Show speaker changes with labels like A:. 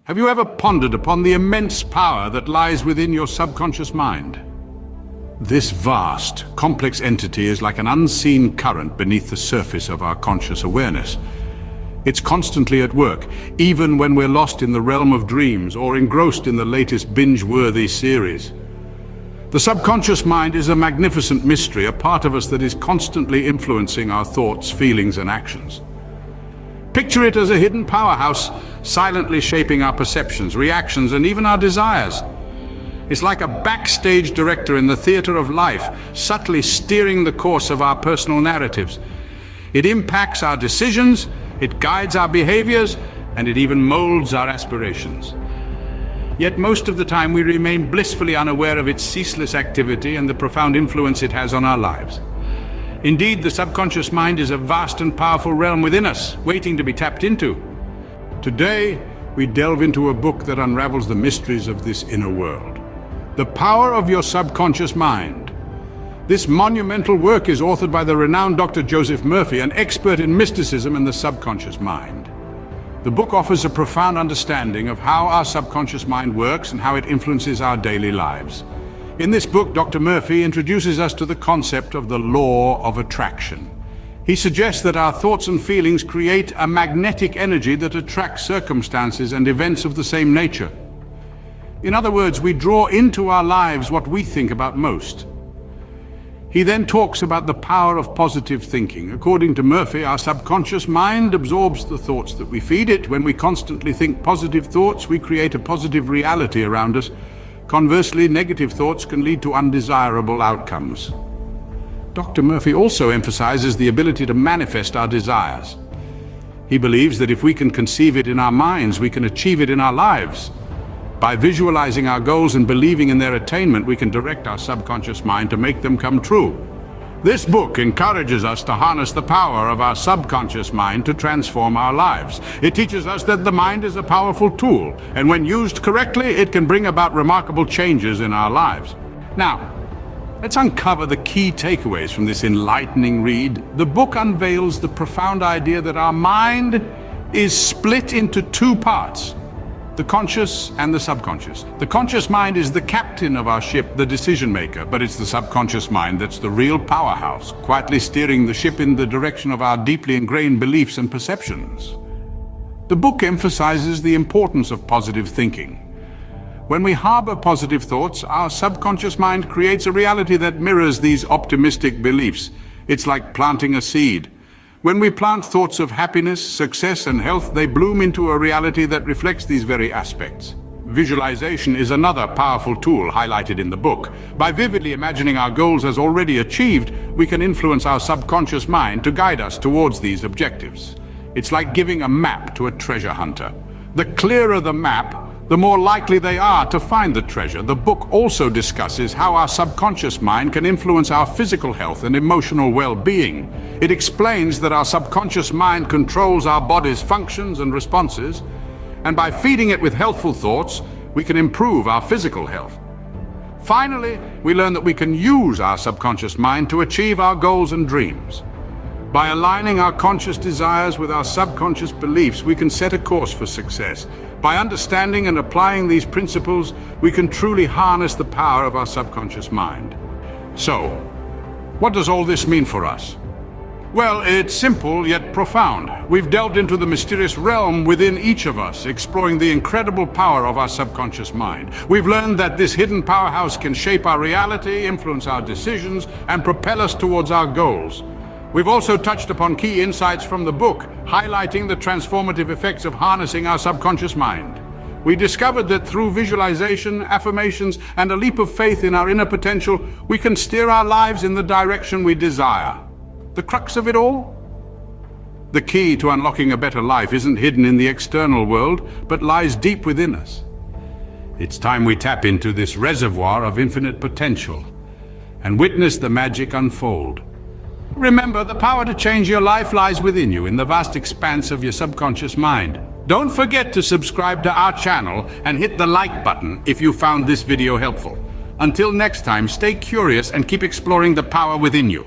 A: Have you ever pondered upon the immense power that lies within your subconscious mind? This vast, complex entity is like an unseen current beneath the surface of our conscious awareness. It's constantly at work, even when we're lost in the realm of dreams or engrossed in the latest binge-worthy series. The subconscious mind is a magnificent mystery, a part of us that is constantly influencing our thoughts, feelings, and actions. Picture it as a hidden powerhouse, silently shaping our perceptions, reactions, and even our desires. It's like a backstage director in the theater of life, subtly steering the course of our personal narratives. It impacts our decisions, it guides our behaviors, and it even molds our aspirations. Yet most of the time we remain blissfully unaware of its ceaseless activity and the profound influence it has on our lives. Indeed, the subconscious mind is a vast and powerful realm within us, waiting to be tapped into. Today, we delve into a book that unravels the mysteries of this inner world. The Power of Your Subconscious Mind. This monumental work is authored by the renowned Dr. Joseph Murphy, an expert in mysticism and the subconscious mind. The book offers a profound understanding of how our subconscious mind works and how it influences our daily lives. In this book, Dr. Murphy introduces us to the concept of the law of attraction. He suggests that our thoughts and feelings create a magnetic energy that attracts circumstances and events of the same nature. In other words, we draw into our lives what we think about most. He then talks about the power of positive thinking. According to Murphy, our subconscious mind absorbs the thoughts that we feed it. When we constantly think positive thoughts, we create a positive reality around us. Conversely, negative thoughts can lead to undesirable outcomes. Dr. Murphy also emphasizes the ability to manifest our desires. He believes that if we can conceive it in our minds, we can achieve it in our lives. By visualizing our goals and believing in their attainment, we can direct our subconscious mind to make them come true. This book encourages us to harness the power of our subconscious mind to transform our lives. It teaches us that the mind is a powerful tool, and when used correctly, it can bring about remarkable changes in our lives. Now, let's uncover the key takeaways from this enlightening read. The book unveils the profound idea that our mind is split into two parts: the conscious and the subconscious. The conscious mind is the captain of our ship, the decision maker, but it's the subconscious mind that's the real powerhouse, quietly steering the ship in the direction of our deeply ingrained beliefs and perceptions. The book emphasizes the importance of positive thinking. When we harbor positive thoughts, our subconscious mind creates a reality that mirrors these optimistic beliefs. It's like planting a seed. When we plant thoughts of happiness, success, and health, they bloom into a reality that reflects these very aspects. Visualization is another powerful tool highlighted in the book. By vividly imagining our goals as already achieved, we can influence our subconscious mind to guide us towards these objectives. It's like giving a map to a treasure hunter. The clearer the map, the more likely they are to find the treasure. The book also discusses how our subconscious mind can influence our physical health and emotional well-being. It explains that our subconscious mind controls our body's functions and responses, and by feeding it with healthful thoughts, we can improve our physical health. Finally, we learn that we can use our subconscious mind to achieve our goals and dreams. By aligning our conscious desires with our subconscious beliefs, we can set a course for success. By understanding and applying these principles, we can truly harness the power of our subconscious mind. So, what does all this mean for us? Well, it's simple yet profound. We've delved into the mysterious realm within each of us, exploring the incredible power of our subconscious mind. We've learned that this hidden powerhouse can shape our reality, influence our decisions, and propel us towards our goals. We've also touched upon key insights from the book, highlighting the transformative effects of harnessing our subconscious mind. We discovered that through visualization, affirmations, and a leap of faith in our inner potential, we can steer our lives in the direction we desire. The crux of it all? The key to unlocking a better life isn't hidden in the external world, but lies deep within us. It's time we tap into this reservoir of infinite potential and witness the magic unfold. Remember, the power to change your life lies within you, in the vast expanse of your subconscious mind. Don't forget to subscribe to our channel and hit the like button if you found this video helpful. Until next time, stay curious and keep exploring the power within you.